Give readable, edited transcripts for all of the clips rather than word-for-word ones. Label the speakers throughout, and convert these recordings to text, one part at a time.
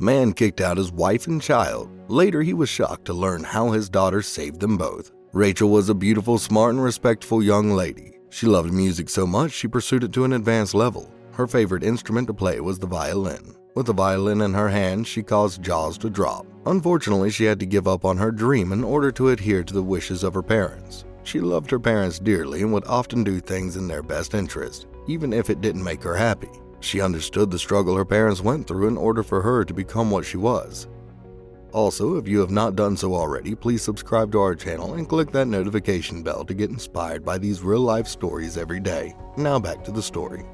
Speaker 1: Man kicked out his wife and child. Later, he was shocked to learn how his daughter saved them both. Rachel was a beautiful, smart, and respectful young lady. She loved music so much she pursued it to an advanced level. Her favorite instrument to play was the violin. With the violin in her hand, she caused jaws to drop. Unfortunately, she had to give up on her dream in order to adhere to the wishes of her parents. She loved her parents dearly and would often do things in their best interest, even if it didn't make her happy. She understood the struggle her parents went through in order for her to become what she was. Also, if you have not done so already, please subscribe to our channel and click that notification bell to get inspired by these real-life stories every day. Now back to the story.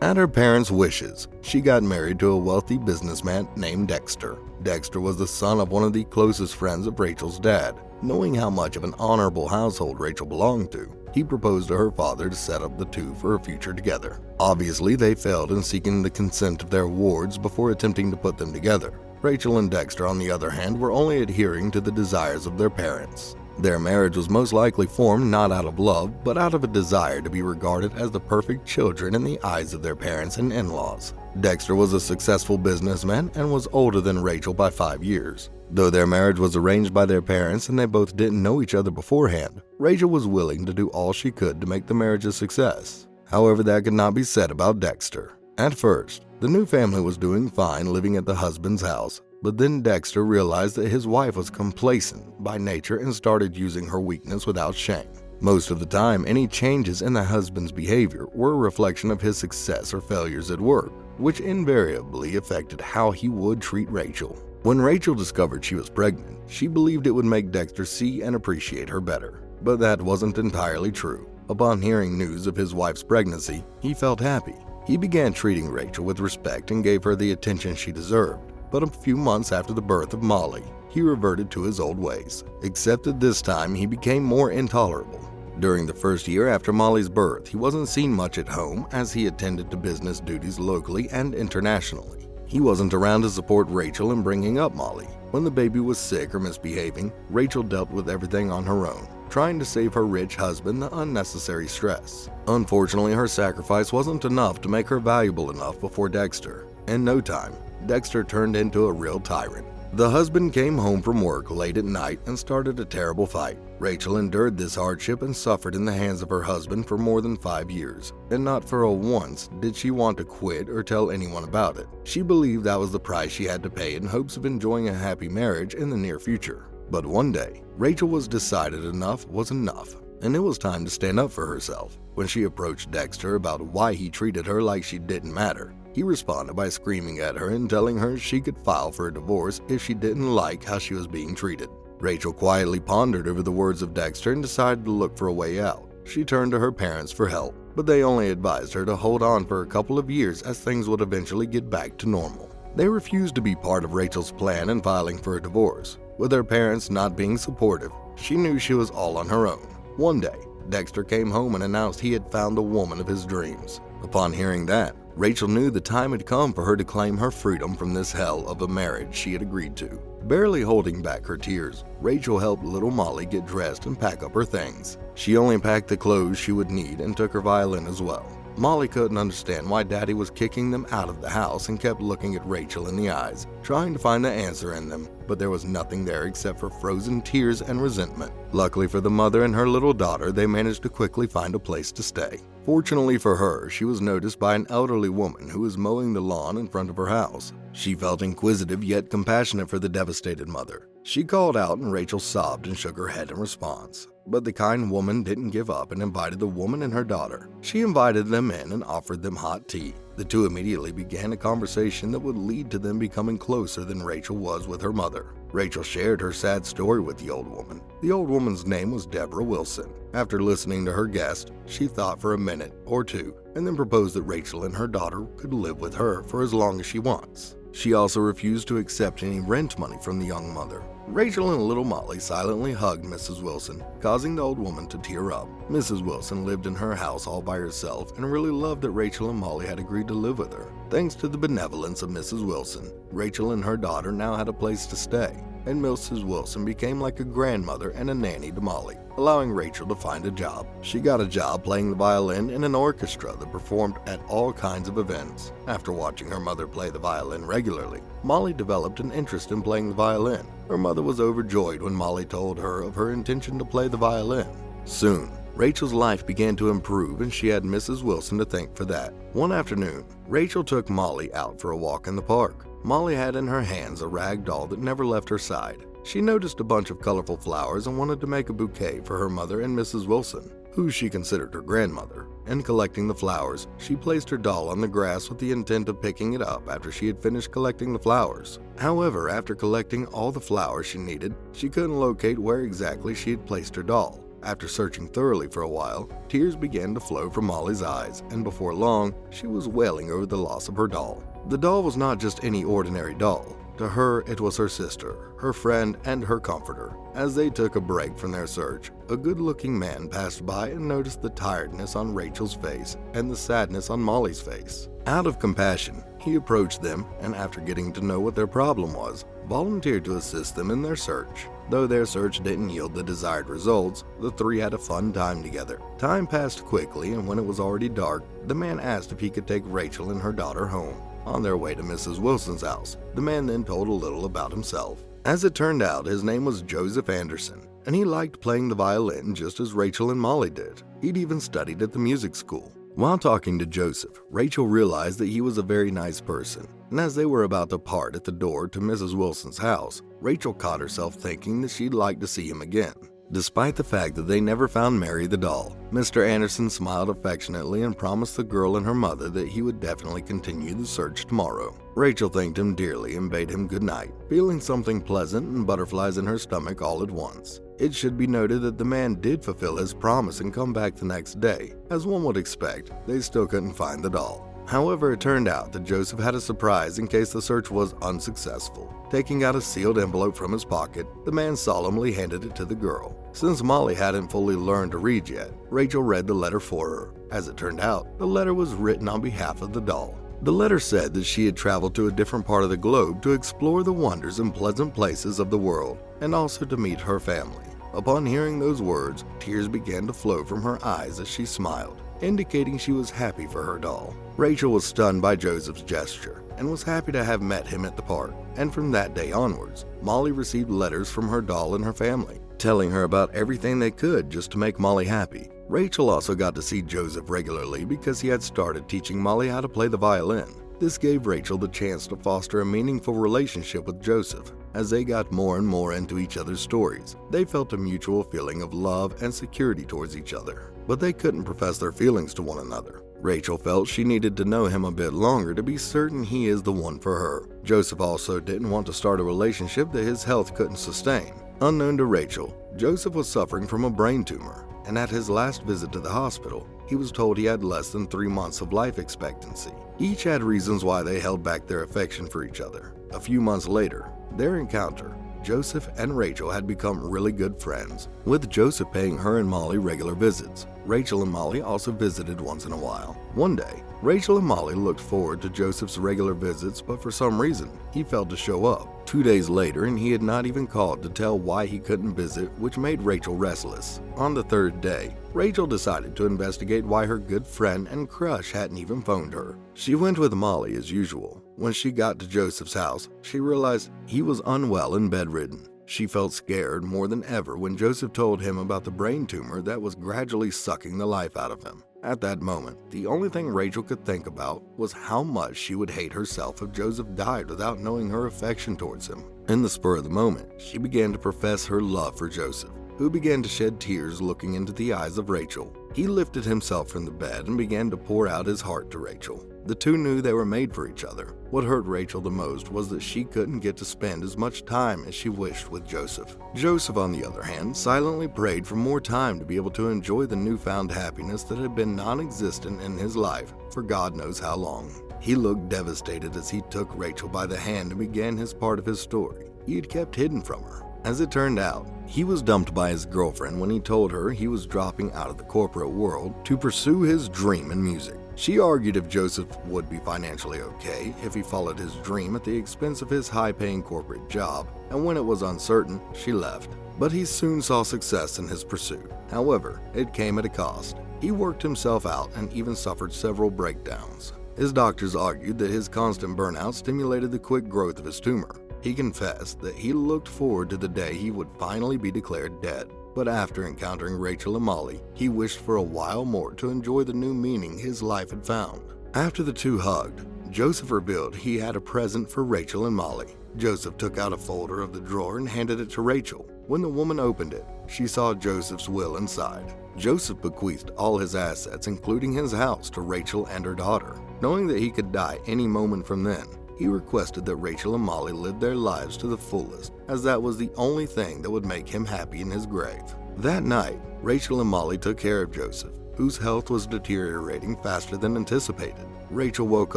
Speaker 1: At her parents' wishes, she got married to a wealthy businessman named Dexter. Dexter was the son of one of the closest friends of Rachel's dad. Knowing how much of an honorable household Rachel belonged to, he proposed to her father to set up the two for a future together. Obviously, they failed in seeking the consent of their wards before attempting to put them together. Rachel and Dexter, on the other hand, were only adhering to the desires of their parents. Their marriage was most likely formed not out of love, but out of a desire to be regarded as the perfect children in the eyes of their parents and in-laws. Dexter was a successful businessman and was older than Rachel by 5 years. Though their marriage was arranged by their parents and they both didn't know each other beforehand, Rachel was willing to do all she could to make the marriage a success. However, that could not be said about Dexter. At first, the new family was doing fine living at the husband's house, but then Dexter realized that his wife was complacent by nature and started using her weakness without shame. Most of the time, any changes in the husband's behavior were a reflection of his success or failures at work, which invariably affected how he would treat Rachel. When Rachel discovered she was pregnant, she believed it would make Dexter see and appreciate her better. But that wasn't entirely true. Upon hearing news of his wife's pregnancy, he felt happy. He began treating Rachel with respect and gave her the attention she deserved. But a few months after the birth of Molly, he reverted to his old ways, except that this time he became more intolerable. During the first year after Molly's birth, he wasn't seen much at home as he attended to business duties locally and internationally. He wasn't around to support Rachel in bringing up Molly. When the baby was sick or misbehaving, Rachel dealt with everything on her own, trying to save her rich husband the unnecessary stress. Unfortunately, her sacrifice wasn't enough to make her valuable enough before Dexter. In no time, Dexter turned into a real tyrant. The husband came home from work late at night and started a terrible fight. Rachel endured this hardship and suffered in the hands of her husband for more than 5 years, and not for a once did she want to quit or tell anyone about it. She believed that was the price she had to pay in hopes of enjoying a happy marriage in the near future. But one day, Rachel was decided enough was enough, and it was time to stand up for herself. When she approached Dexter about why he treated her like she didn't matter, he responded by screaming at her and telling her she could file for a divorce if she didn't like how she was being treated. Rachel quietly pondered over the words of Dexter and decided to look for a way out. She turned to her parents for help, but they only advised her to hold on for a couple of years as things would eventually get back to normal. They refused to be part of Rachel's plan in filing for a divorce. With her parents not being supportive, she knew she was all on her own. One day, Dexter came home and announced he had found the woman of his dreams. Upon hearing that, Rachel knew the time had come for her to claim her freedom from this hell of a marriage she had agreed to. Barely holding back her tears, Rachel helped little Molly get dressed and pack up her things. She only packed the clothes she would need and took her violin as well. Molly couldn't understand why Daddy was kicking them out of the house and kept looking at Rachel in the eyes, trying to find the answer in them, but there was nothing there except for frozen tears and resentment. Luckily for the mother and her little daughter, they managed to quickly find a place to stay. Fortunately for her, she was noticed by an elderly woman who was mowing the lawn in front of her house. She felt inquisitive yet compassionate for the devastated mother. She called out and Rachel sobbed and shook her head in response. But the kind woman didn't give up and invited the woman and her daughter. She invited them in and offered them hot tea. The two immediately began a conversation that would lead to them becoming closer than Rachel was with her mother. Rachel shared her sad story with the old woman. The old woman's name was Deborah Wilson. After listening to her guest, she thought for a minute or two and then proposed that Rachel and her daughter could live with her for as long as she wants. She also refused to accept any rent money from the young mother. Rachel and little Molly silently hugged Mrs. Wilson, causing the old woman to tear up. Mrs. Wilson lived in her house all by herself and really loved that Rachel and Molly had agreed to live with her. Thanks to the benevolence of Mrs. Wilson, Rachel and her daughter now had a place to stay, and Mrs. Wilson became like a grandmother and a nanny to Molly, allowing Rachel to find a job. She got a job playing the violin in an orchestra that performed at all kinds of events. After watching her mother play the violin regularly, Molly developed an interest in playing the violin. Her mother was overjoyed when Molly told her of her intention to play the violin. Soon, Rachel's life began to improve and she had Mrs. Wilson to thank for that. One afternoon, Rachel took Molly out for a walk in the park. Molly had in her hands a rag doll that never left her side. She noticed a bunch of colorful flowers and wanted to make a bouquet for her mother and Mrs. Wilson, who she considered her grandmother. In collecting the flowers, she placed her doll on the grass with the intent of picking it up after she had finished collecting the flowers. However, after collecting all the flowers she needed, she couldn't locate where exactly she had placed her doll. After searching thoroughly for a while, tears began to flow from Molly's eyes, and before long, she was wailing over the loss of her doll. The doll was not just any ordinary doll. To her, it was her sister, her friend, and her comforter. As they took a break from their search, a good-looking man passed by and noticed the tiredness on Rachel's face and the sadness on Molly's face. Out of compassion, he approached them and, after getting to know what their problem was, volunteered to assist them in their search. Though their search didn't yield the desired results, the three had a fun time together. Time passed quickly, and when it was already dark, the man asked if he could take Rachel and her daughter home. On their way to Mrs. Wilson's house, the man then told a little about himself. As it turned out, his name was Joseph Anderson, and he liked playing the violin just as Rachel and Molly did. He'd even studied at the music school. While talking to Joseph, Rachel realized that he was a very nice person, and as they were about to part at the door to Mrs. Wilson's house, Rachel caught herself thinking that she'd like to see him again. Despite the fact that they never found Mary the doll, Mr. Anderson smiled affectionately and promised the girl and her mother that he would definitely continue the search tomorrow. Rachel thanked him dearly and bade him good night, feeling something pleasant and butterflies in her stomach all at once. It should be noted that the man did fulfill his promise and come back the next day. As one would expect, they still couldn't find the doll. However, it turned out that Joseph had a surprise in case the search was unsuccessful. Taking out a sealed envelope from his pocket, the man solemnly handed it to the girl. Since Molly hadn't fully learned to read yet, Rachel read the letter for her. As it turned out, the letter was written on behalf of the doll. The letter said that she had traveled to a different part of the globe to explore the wonders and pleasant places of the world, and also to meet her family. Upon hearing those words, tears began to flow from her eyes as she smiled, indicating she was happy for her doll. Rachel was stunned by Joseph's gesture and was happy to have met him at the park, and from that day onwards, Molly received letters from her doll and her family, telling her about everything they could just to make Molly happy. Rachel also got to see Joseph regularly because he had started teaching Molly how to play the violin. This gave Rachel the chance to foster a meaningful relationship with Joseph. As they got more and more into each other's stories, they felt a mutual feeling of love and security towards each other, but they couldn't profess their feelings to one another. Rachel felt she needed to know him a bit longer to be certain he is the one for her. Joseph also didn't want to start a relationship that his health couldn't sustain. Unknown to Rachel, Joseph was suffering from a brain tumor, and at his last visit to the hospital, he was told he had less than 3 months of life expectancy. Each had reasons why they held back their affection for each other. A few months later, their encounter, Joseph and Rachel had become really good friends, with Joseph paying her and Molly regular visits. Rachel and Molly also visited once in a while. One day, Rachel and Molly looked forward to Joseph's regular visits, but for some reason, he failed to show up. 2 days later, and he had not even called to tell why he couldn't visit, which made Rachel restless. On the third day, Rachel decided to investigate why her good friend and crush hadn't even phoned her. She went with Molly as usual. When she got to Joseph's house, she realized he was unwell and bedridden. She felt scared more than ever when Joseph told him about the brain tumor that was gradually sucking the life out of him. At that moment, the only thing Rachel could think about was how much she would hate herself if Joseph died without knowing her affection towards him. In the spur of the moment, she began to profess her love for Joseph, who began to shed tears looking into the eyes of Rachel. He lifted himself from the bed and began to pour out his heart to Rachel. The two knew they were made for each other. What hurt Rachel the most was that she couldn't get to spend as much time as she wished with Joseph. Joseph, on the other hand, silently prayed for more time to be able to enjoy the newfound happiness that had been non-existent in his life for God knows how long. He looked devastated as he took Rachel by the hand and began his part of his story he had kept hidden from her. As it turned out, he was dumped by his girlfriend when he told her he was dropping out of the corporate world to pursue his dream in music. She argued if Joseph would be financially okay if he followed his dream at the expense of his high-paying corporate job, and when it was uncertain, she left. But he soon saw success in his pursuit. However, it came at a cost. He worked himself out and even suffered several breakdowns. His doctors argued that his constant burnout stimulated the quick growth of his tumor. He confessed that he looked forward to the day he would finally be declared dead. But after encountering Rachel and Molly, he wished for a while more to enjoy the new meaning his life had found. After the two hugged, Joseph revealed he had a present for Rachel and Molly. Joseph took out a folder of the drawer and handed it to Rachel. When the woman opened it, she saw Joseph's will inside. Joseph bequeathed all his assets, including his house, to Rachel and her daughter. Knowing that he could die any moment from then, he requested that Rachel and Molly live their lives to the fullest, as that was the only thing that would make him happy in his grave. That night, Rachel and Molly took care of Joseph, whose health was deteriorating faster than anticipated. Rachel woke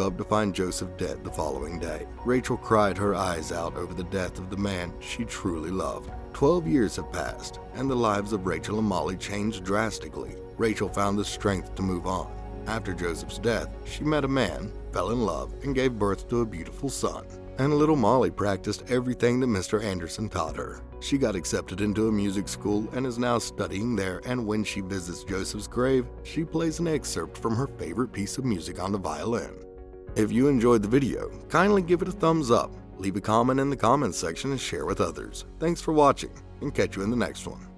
Speaker 1: up to find Joseph dead the following day. Rachel cried her eyes out over the death of the man she truly loved. 12 years have passed, and the lives of Rachel and Molly changed drastically. Rachel found the strength to move on. After Joseph's death, she met a man, fell in love, and gave birth to a beautiful son. And little Molly practiced everything that Mr. Anderson taught her. She got accepted into a music school and is now studying there, and when she visits Joseph's grave, she plays an excerpt from her favorite piece of music on the violin. If you enjoyed the video, kindly give it a thumbs up, leave a comment in the comments section, and share with others. Thanks for watching, and catch you in the next one.